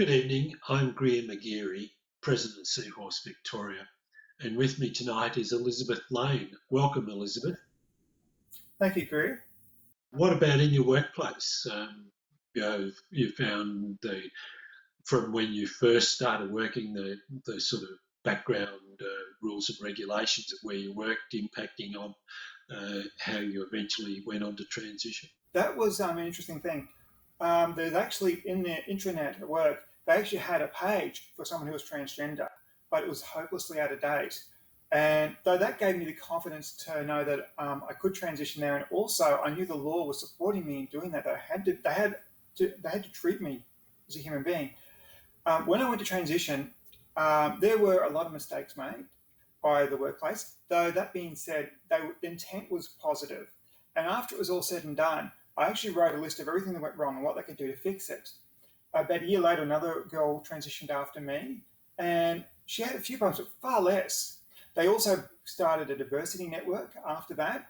Good evening. I'm Greer McGearey, President of Seahorse Victoria, and with me tonight is Elisabeth Lane. Welcome, Elisabeth. Thank you, Greer. What about in your workplace? You found from when you first started working, the sort of background rules and regulations of where you worked impacting on how you eventually went on to transition. That was an interesting thing. There's actually in the intranet at work, they actually had a page for someone who was transgender, but it was hopelessly out of date. And though that gave me the confidence to know that I could transition there, and also I knew the law was supporting me in doing that. They had to treat me as a human being. When I went to transition, there were a lot of mistakes made by the workplace. Though that being said, the intent was positive. And after it was all said and done, I actually wrote a list of everything that went wrong and what they could do to fix it. About a year later, another girl transitioned after me, and she had a few problems, but far less. They also started a diversity network after that,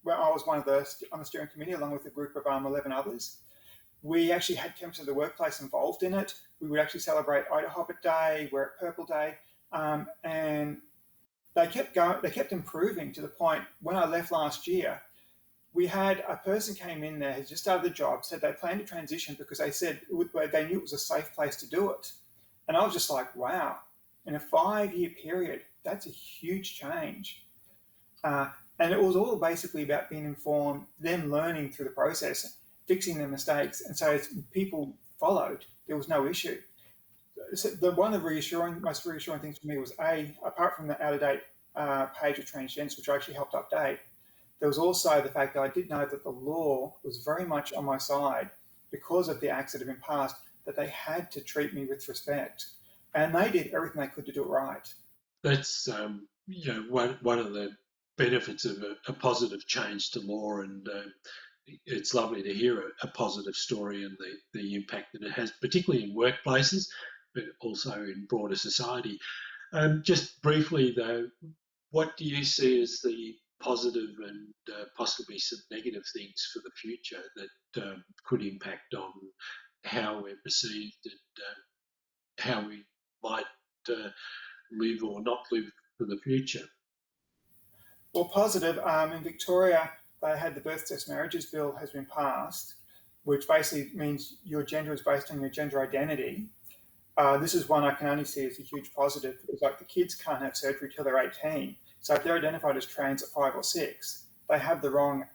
where I was on the steering committee along with a group of 11 others. We actually had members of the workplace involved in it. We would actually celebrate Ida Hobbit Day, Wear It Purple Day, and they kept going. They kept improving to the point when I left last year, we had a person came in there, had just started the job, said they planned to transition because they said they knew it was a safe place to do it. And I was just like, wow, in a 5-year period, that's a huge change. And it was all basically about being informed, them learning through the process, fixing their mistakes. And so as people followed, there was no issue. So one of the most reassuring things for me was apart from the out-of-date page of transgenders, which I actually helped update, there was also the fact that I did know that the law was very much on my side because of the acts that had been passed, that they had to treat me with respect. And they did everything they could to do it right. That's one of the benefits of a positive change to law, and it's lovely to hear a positive story and the impact that it has, particularly in workplaces, but also in broader society. Just briefly, though, what do you see as the positive and possibly some negative things for the future that could impact on how we're perceived and how we might live or not live for the future? Well, positive. In Victoria, they had the Birth Test Marriages Bill has been passed, which basically means your gender is based on your gender identity. This is one I can only see as a huge positive because, like, the kids can't have surgery till they're 18. So if they're identified as trans at 5 or 6, they have the wrong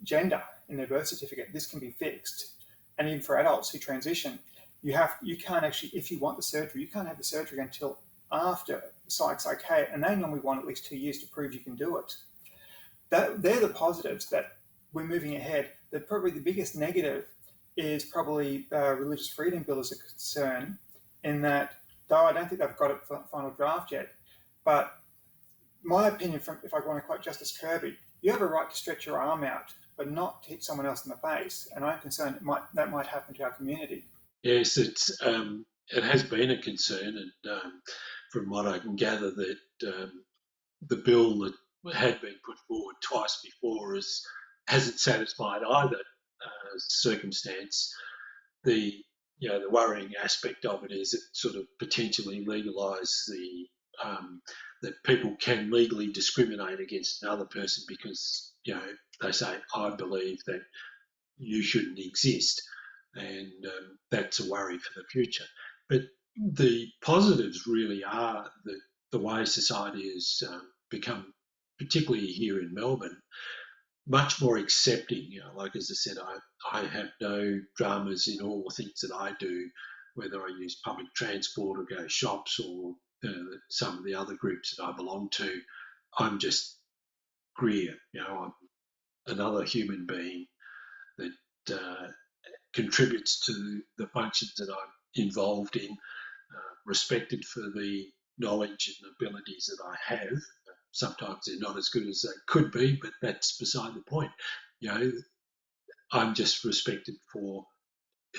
gender in their birth certificate. This can be fixed. And even for adults who transition, you can't actually, if you want the surgery, you can't have the surgery until after psych's okay, and they normally want at least 2 years to prove you can do it. They're the positives that we're moving ahead. Probably the biggest negative is probably the religious freedom bill as a concern, in that, though I don't think they've got it for final draft yet, but my opinion, if I want to quote Justice Kirby, you have a right to stretch your arm out, but not to hit someone else in the face. And I'm concerned that might happen to our community. Yes, it has been a concern, and from what I can gather, that the bill that had been put forward twice before hasn't satisfied either circumstance. The worrying aspect of it is it sort of potentially legalise that people can legally discriminate against another person because they say, I believe that you shouldn't exist, and that's a worry for the future. But the positives really are that the way society has become, particularly here in Melbourne, much more accepting. Like, as I said, I have no dramas in all the things that I do, whether I use public transport or go shops or some of the other groups that I belong to. I'm just Greer. I'm another human being that contributes to the functions that I'm involved in, respected for the knowledge and abilities that I have. Sometimes they're not as good as they could be, but that's beside the point. I'm just respected for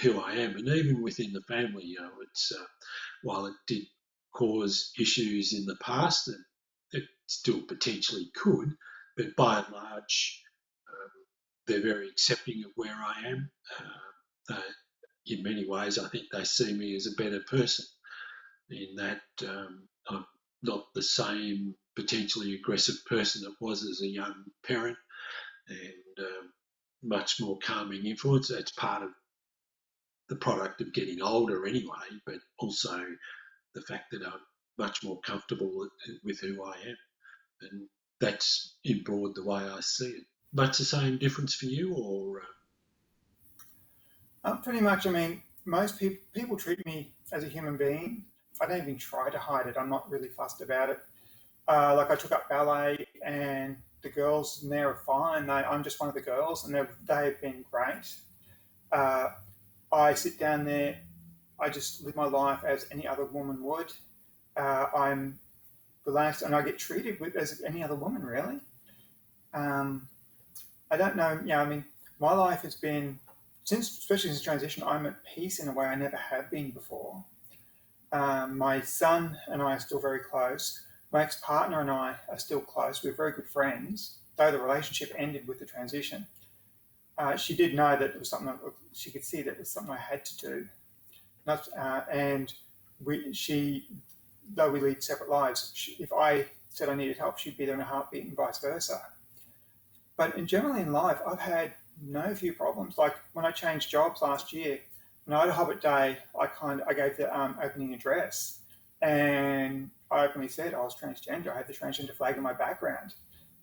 who I am, and even within the family, it's while it did cause issues in the past, and it still potentially could, but by and large, they're very accepting of where I am. in many ways, I think they see me as a better person in that I'm not the same potentially aggressive person that was as a young parent, and much more calming influence. That's part of the product of getting older anyway, but also the fact that I'm much more comfortable with who I am. And that's in broad the way I see it. Much the same difference for you, or? Pretty much. I mean, most people treat me as a human being. I don't even try to hide it. I'm not really fussed about it. Like I took up ballet, and the girls in there are fine. I'm just one of the girls, and they've been great. Uh, I sit down there. I just live my life as any other woman would. I'm relaxed, and I get treated as any other woman, really. Um, I don't know. Yeah, I mean, my life has been especially since transition. I'm at peace in a way I never have been before. My son and I are still very close. My ex-partner and I are still close. We're very good friends, though the relationship ended with the transition. She did know that it was something she could see that it was something I had to do. And though we lead separate lives, if I said I needed help, she'd be there in a heartbeat, and vice versa. But generally in life, I've had no few problems. Like when I changed jobs last year, when I had a Hobbit Day, I gave the opening address, and I openly said I was transgender. I had the transgender flag in my background.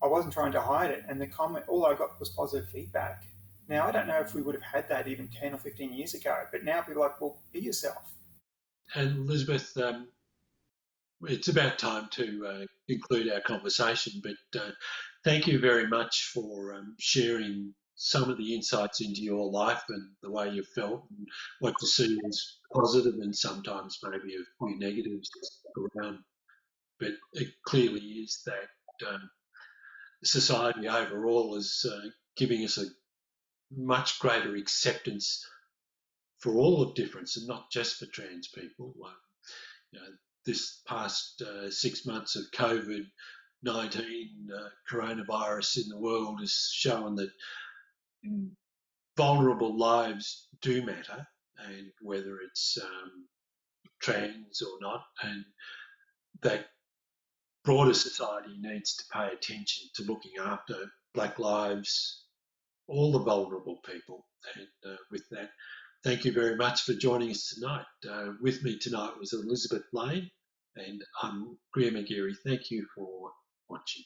I wasn't trying to hide it, and all I got was positive feedback. Now I don't know if we would have had that even 10 or 15 years ago, but now people are like, well, be yourself. And Elisabeth, it's about time to conclude our conversation, but thank you very much for sharing some of the insights into your life and the way you felt and what you see as positive and sometimes maybe a few negatives around. But it clearly is that society overall is giving us a much greater acceptance for all of difference and not just for trans people. You know, this past 6 months of COVID-19 coronavirus in the world has shown that vulnerable lives do matter, and whether it's trans or not, and that broader society needs to pay attention to looking after Black lives, all the vulnerable people. And with that, thank you very much for joining us tonight. With me tonight was Elisabeth Lane, and I'm Greer McGearey. Thank you for watching.